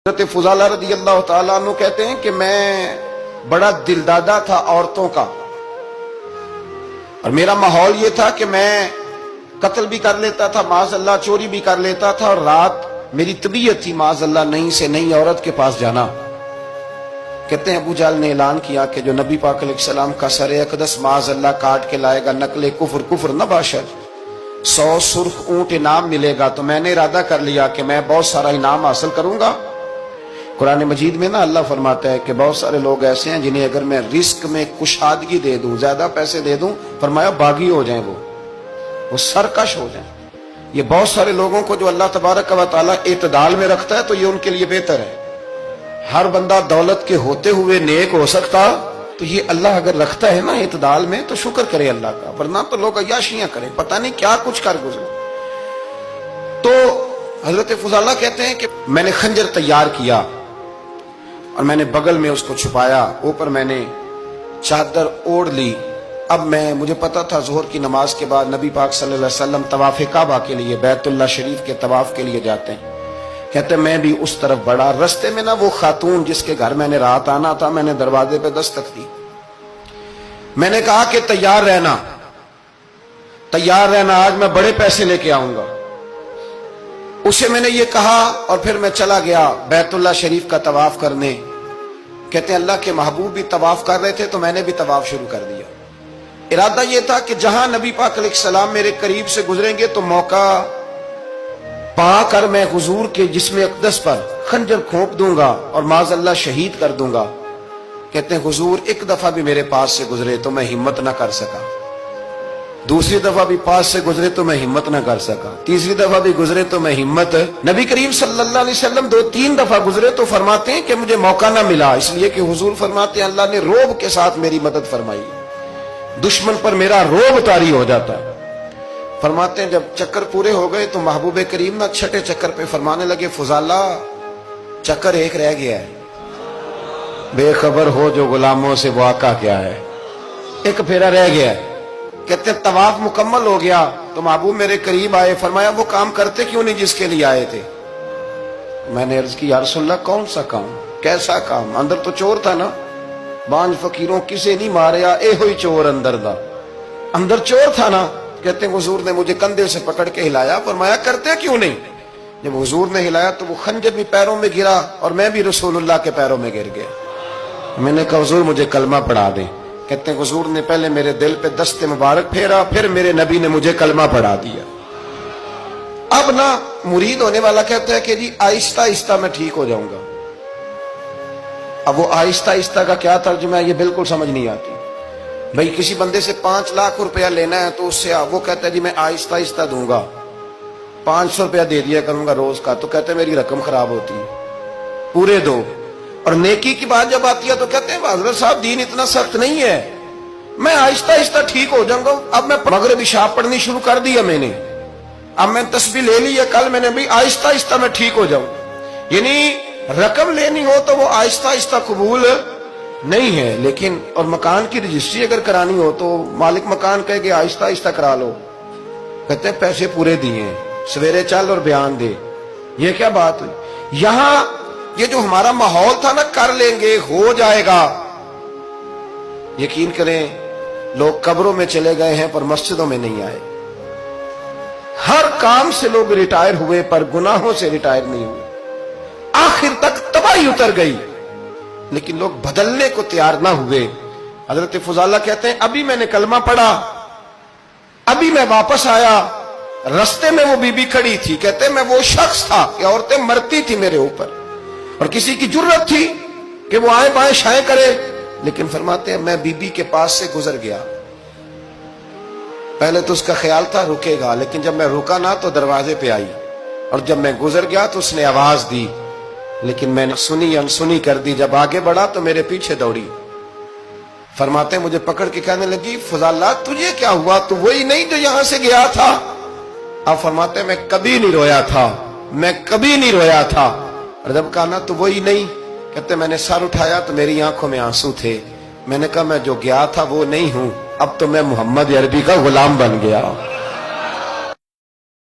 حضرت فضالہ رضی اللہ تعالیٰ عنہ کہتے ہیں کہ میں بڑا دلدادہ تھا عورتوں کا، اور میرا ماحول یہ تھا کہ میں قتل بھی کر لیتا تھا، معاذ اللہ چوری بھی کر لیتا تھا، اور رات میری طبیعت تھی معاذ اللہ نہیں سے نہیں عورت کے پاس جانا۔ کہتے ہیں ابو جہل نے اعلان کیا کہ جو نبی پاک علیہ السلام کا سر اقدس معاذ اللہ کاٹ کے لائے گا نقل کفر کفر نہ باشد، 100 سرخ اونٹ انعام ملے گا۔ تو میں نے ارادہ کر لیا کہ میں بہت سارا انعام حاصل کروں گا۔ قرآن مجید میں نا اللہ فرماتا ہے کہ بہت سارے لوگ ایسے ہیں جنہیں اگر میں رزق میں کشادگی دے دوں، زیادہ پیسے دے دوں، فرمایا باغی ہو جائیں، وہ سرکش ہو جائیں۔ یہ بہت سارے لوگوں کو جو اللہ تبارک و تعالیٰ اعتدال میں رکھتا ہے تو یہ ان کے لیے بہتر ہے۔ ہر بندہ دولت کے ہوتے ہوئے نیک ہو سکتا، تو یہ اللہ اگر رکھتا ہے نا اعتدال میں تو شکر کرے اللہ کا، ورنہ تو لوگ عیاشیاں کریں، پتہ نہیں کیا کچھ کر گزرے۔ تو حضرت فضالہ کہتے ہیں کہ میں نے خنجر تیار کیا اور میں نے بغل میں اس کو چھپایا، اوپر میں نے چادر اوڑھ لی۔ اب مجھے پتا تھا ظہر کی نماز کے بعد نبی پاک صلی اللہ علیہ وسلم طواف کعبہ کے لیے بیت اللہ شریف کے طواف کے لیے جاتے ہیں۔ کہتے میں بھی اس طرف بڑھا، رستے میں نا وہ خاتون جس کے گھر میں نے رات آنا تھا، میں نے دروازے پہ دستک دی، میں نے کہا کہ تیار رہنا، آج میں بڑے پیسے لے کے آؤں گا۔ اسے میں نے یہ کہا اور پھر میں چلا گیا بیت اللہ شریف کا طواف کرنے۔ کہتے ہیں اللہ کے محبوب بھی طواف کر رہے تھے تو میں نے بھی طواف شروع کر دیا۔ ارادہ یہ تھا کہ جہاں نبی پاک علیہ السلام میرے قریب سے گزریں گے تو موقع پا کر میں حضور کے جسم اقدس پر خنجر کھونپ دوں گا اور معاذ اللہ شہید کر دوں گا۔ کہتے ہیں حضور ایک دفعہ بھی میرے پاس سے گزرے تو میں ہمت نہ کر سکا، دوسری دفعہ بھی پاس سے گزرے تو میں ہمت نہ کر سکا، تیسری دفعہ بھی گزرے تو میں ہمت، نبی کریم صلی اللہ علیہ وسلم 2-3 دفعہ گزرے تو فرماتے ہیں کہ مجھے موقع نہ ملا، اس لیے کہ حضور فرماتے ہیں اللہ نے روب کے ساتھ میری مدد فرمائی، دشمن پر میرا روب طاری ہو جاتا ہے۔ فرماتے ہیں جب چکر پورے ہو گئے تو محبوب کریم نہ چھٹے چکر پہ فرمانے لگے فضالہ چکر ایک رہ گیا ہے، بے خبر ہو جو غلاموں سے وہ آقا کیا ہے، ایک پھیرا رہ گیا ہے۔ کہتے ہیں طواف مکمل ہو گیا تو محبوب میرے قریب آئے، فرمایا وہ کام کرتے کیوں نہیں جس کے لیے آئے تھے؟ میں نے عرض کی یا رسول اللہ کون سا کام، کیسا کام؟ اندر تو چور تھا نا، بانج فقیروں کسے نہیں ماریا، اے ہوئی چور اندر دا، اندر چور تھا نا۔ کہتے ہیں حضور نے مجھے کندھے سے پکڑ کے ہلایا، فرمایا کرتے کیوں نہیں؟ جب حضور نے ہلایا تو وہ خنجر بھی پیروں میں گرا اور میں بھی رسول اللہ کے پیروں میں گر گیا۔ میں نے کہا حضور مجھے کلمہ پڑھا دیں۔ کہتے ہیں حضور نے پہلے میرے دل پہ دست مبارک پھیرا، پھر میرے نبی نے مجھے کلمہ پڑھا دیا۔ اب نا مرید ہونے والا کہتا ہے کہ جی آہستہ آہستہ میں ٹھیک ہو جاؤں گا۔ اب وہ آہستہ آہستہ کا کیا ترجمہ ہے یہ بالکل سمجھ نہیں آتی۔ بھئی کسی بندے سے 5 لاکھ روپیہ لینا ہے تو اس سے وہ کہتا ہے جی میں آہستہ آہستہ دوں گا، 500 روپیہ دے دیا کروں گا روز کا، تو کہتے ہیں میری رقم خراب ہوتی ہے، پورے دو۔ اور نیکی کی بات جب آتی ہے تو کہتے ہیں حضرت صاحب دین اتنا سخت نہیں ہے، میں آہستہ آہستہ ٹھیک ہو جاؤں گا۔ اب میں مغرب عشاء پڑھنی شروع کر دیا میں نے، اب میں تسبیح لے لی ہے، کل میں نے بھی آہستہ آہستہ میں ٹھیک ہو جاؤں۔ یعنی رقم لینی ہو تو وہ آہستہ آہستہ قبول نہیں ہے، لیکن اور مکان کی رجسٹری اگر کرانی ہو تو مالک مکان کہے کہ آہستہ آہستہ کرا لو، کہتے ہیں پیسے پورے دیے، سویرے چل اور بیان دے۔ یہ کیا بات ہوئی؟ یہاں یہ جو ہمارا ماحول تھا نا کر لیں گے ہو جائے گا، یقین کریں لوگ قبروں میں چلے گئے ہیں پر مسجدوں میں نہیں آئے، ہر کام سے لوگ ریٹائر ہوئے پر گناہوں سے ریٹائر نہیں ہوئے، آخر تک تباہی اتر گئی لیکن لوگ بدلنے کو تیار نہ ہوئے۔ حضرت فضالہ کہتے ہیں ابھی میں نے کلمہ پڑھا، ابھی میں واپس آیا، رستے میں وہ بی بی کھڑی تھی، کہتے ہیں میں وہ شخص تھا کہ عورتیں مرتی تھی میرے اوپر اور کسی کی جرت تھی کہ وہ آئیں بائیں شائیں کرے، لیکن فرماتے ہیں میں بی بی کے پاس سے گزر گیا، پہلے تو اس کا خیال تھا رکے گا، لیکن جب میں رکا نہ تو دروازے پہ آئی، اور جب میں گزر گیا تو اس نے آواز دی، لیکن میں نے سنی انسنی کر دی، جب آگے بڑھا تو میرے پیچھے دوڑی۔ فرماتے ہیں مجھے پکڑ کے کہنے لگی فضالہ تجھے کیا ہوا، تو وہی نہیں جو یہاں سے گیا تھا؟ اب فرماتے ہیں میں کبھی نہیں رویا تھا، میں کبھی نہیں رویا تھا، اور جب کہا نا تو وہی نہیں، کہتے میں نے سر اٹھایا تو میری آنکھوں میں آنسو تھے، میں نے کہا میں جو گیا تھا وہ نہیں ہوں، اب تو میں محمد عربی کا غلام بن گیا۔